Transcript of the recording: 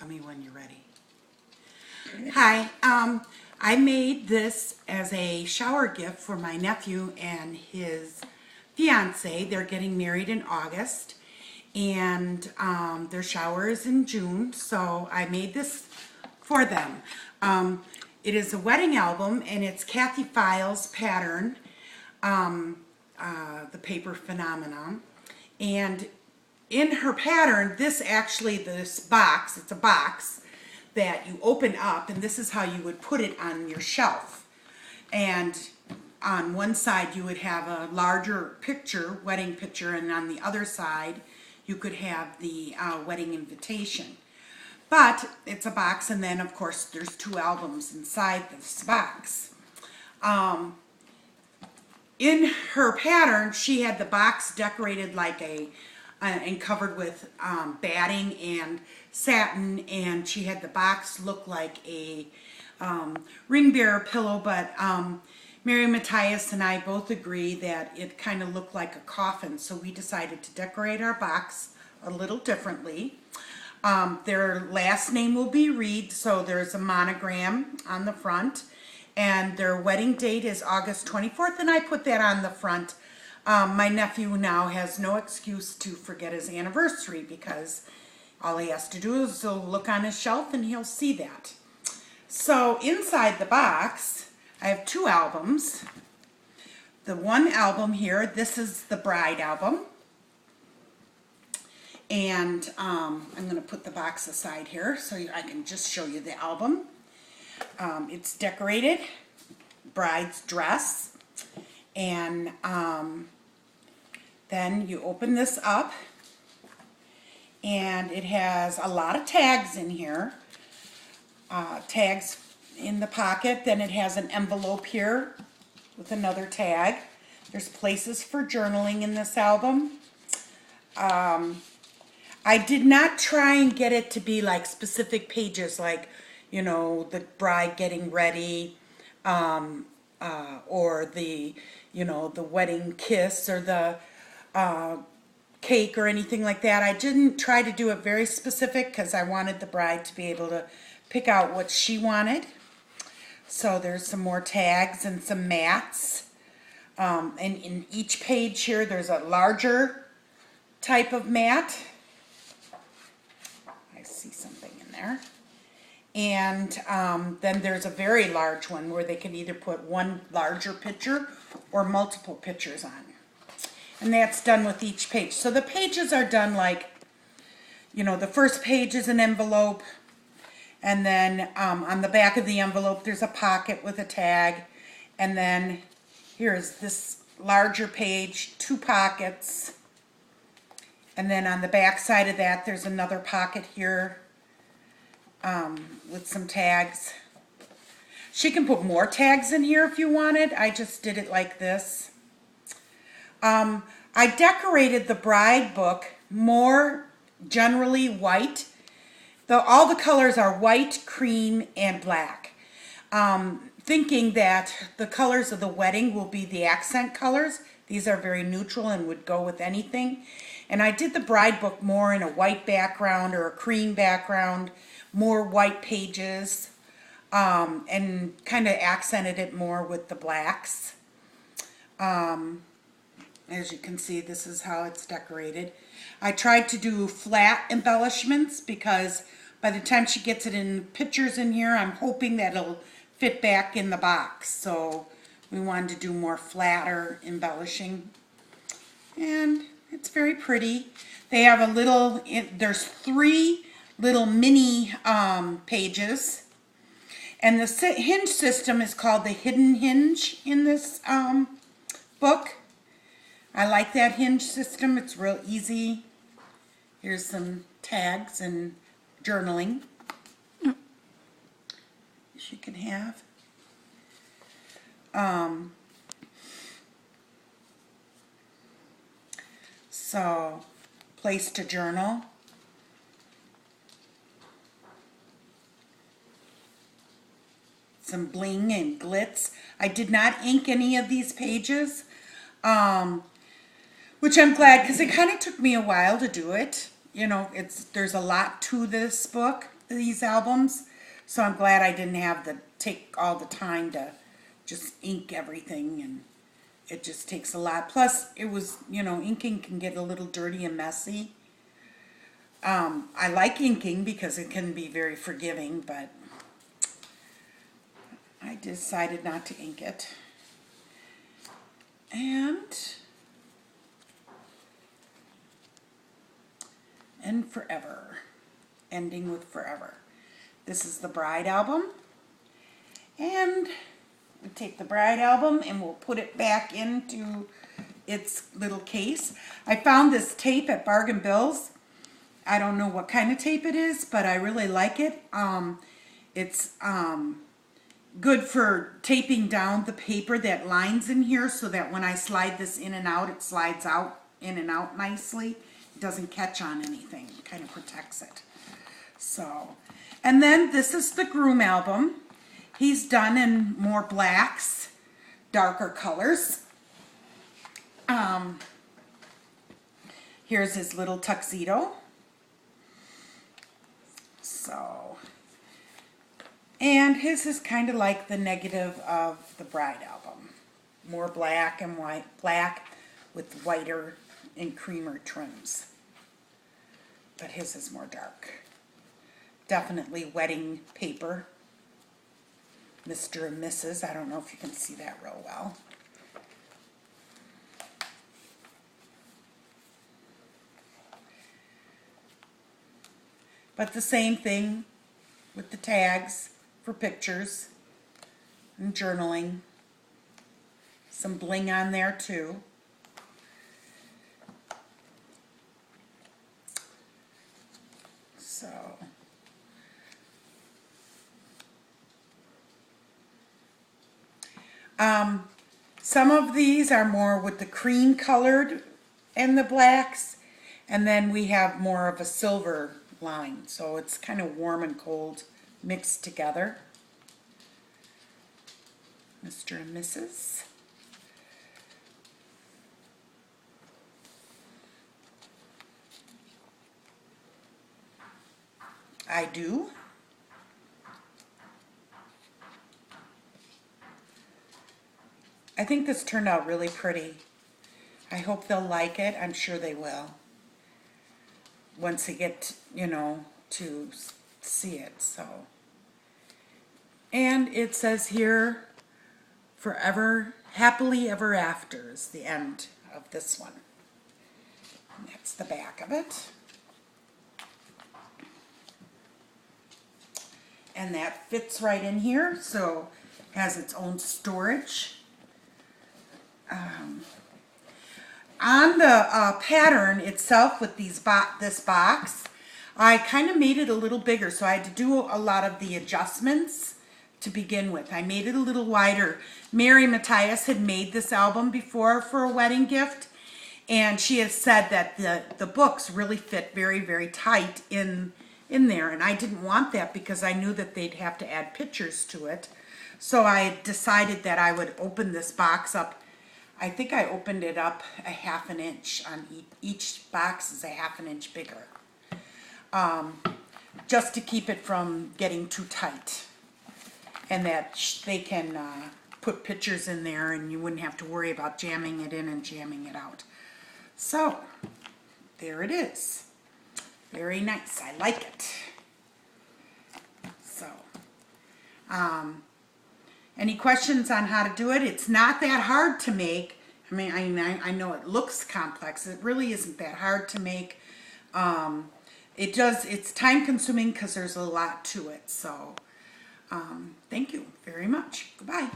Tell me when you're ready. Hi, I made this as a shower gift for my nephew and his fiance. They're getting married in August, and their shower is in June, so I made this for them. It is a wedding album, and it's Kathy Files pattern, the paper phenomenon, and in her pattern, this box, it's a box that you open up, and this is how you would put it on your shelf. And on one side you would have a larger picture, wedding picture, and on the other side you could have the wedding invitation. But it's a box, and then of course there's two albums inside this box. In her pattern, she had the box decorated like and covered with batting and satin, and she had the box look like a ring bearer pillow, but Mary Matthias and I both agree that it kind of looked like a coffin, so we decided to decorate our box a little differently. Their last name will be Reed, so there's a monogram on the front, and their wedding date is August 24th, and I put that on the front. My nephew now has no excuse to forget his anniversary, because all he has to do is look on his shelf and he'll see that. So inside the box, I have two albums. The one album here, this is the bride album. And I'm going to put the box aside here so I can just show you the album. It's decorated, bride's dress, and then you open this up, and it has a lot of tags in here. Tags in the pocket. Then it has an envelope here with another tag. There's places for journaling in this album. I did not try and get it to be like specific pages, like, you know, the bride getting ready, or the, you know, the wedding kiss, or the cake, or anything like that. I didn't try to do it very specific because I wanted the bride to be able to pick out what she wanted. So there's some more tags and some mats. And in each page here, there's a larger type of mat. I see something in there. And then there's a very large one where they can either put one larger picture or multiple pictures on. And that's done with each page. So the pages are done like, you know, the first page is an envelope, and then on the back of the envelope there's a pocket with a tag, and then here's this larger page, two pockets, and then on the back side of that there's another pocket here with some tags. She can put more tags in here if you wanted. I just did it like this. I decorated the bride book more generally white. All the colors are white, cream, and black. Thinking that the colors of the wedding will be the accent colors. These are very neutral and would go with anything. And I did the bride book more in a white background or a cream background, more white pages, and kind of accented it more with the blacks. As you can see, this is how it's decorated. I tried to do flat embellishments because by the time she gets it in pictures in here, I'm hoping that it'll fit back in the box. So we wanted to do more flatter embellishing. And it's very pretty. They have a little, there's 3 little mini pages. And the hinge system is called the hidden hinge in this book. I like that hinge system. It's real easy. Here's some tags and journaling you can have. So, place to journal. Some bling and glitz. I did not ink any of these pages. Which I'm glad, because it kind of took me a while to do it. You know, there's a lot to this book. these albums, so I'm glad I didn't have to take all the time to just ink everything, and it just takes a lot. Plus, it was, you know, inking can get a little dirty and messy. I like inking because it can be very forgiving, but I decided not to ink it. And forever, ending with forever. This is the Bride album, and we take the Bride album and we'll put it back into its little case. I found this tape at Bargain Bills. I don't know what kind of tape it is, but I really like it. It's good for taping down the paper that lines in here so that when I slide this in and out, it slides out in and out nicely. It doesn't catch on anything. It kind of protects it. So, and then this is the Groom album. He's done in more blacks, darker colors. Here's his little tuxedo. So, and his is kind of like the negative of the Bride album. More black and white, black with whiter and creamer trims. But his is more dark. Definitely wedding paper. Mr. and Mrs. I don't know if you can see that real well. But the same thing with the tags for pictures and journaling. Some bling on there too. So, some of these are more with the cream colored and the blacks, and then we have more of a silver line, so it's kind of warm and cold mixed together. Mr. and Mrs. I do. I think this turned out really pretty. I hope they'll like it. I'm sure they will. Once they get, you know, to see it, so. And it says here, forever, happily ever after is the end of this one. And that's the back of it. And that fits right in here, so has its own storage. On the pattern itself with these this box, I kind of made it a little bigger, so I had to do a lot of the adjustments to begin with. I made it a little wider. Mary Matthias had made this album before for a wedding gift, and she has said that the books really fit very, very tight in there, and I didn't want that because I knew that they'd have to add pictures to it. So I decided that I would open this box up. I think I opened it up a 1/2 inch on each box is a 1/2 inch bigger, just to keep it from getting too tight, and that they can put pictures in there and you wouldn't have to worry about jamming it in and jamming it out. So there it is. Very nice. I like it. So, any questions on how to do it? It's not that hard to make. I mean, I know it looks complex. It really isn't that hard to make. It's time consuming because there's a lot to it. So, thank you very much. Goodbye.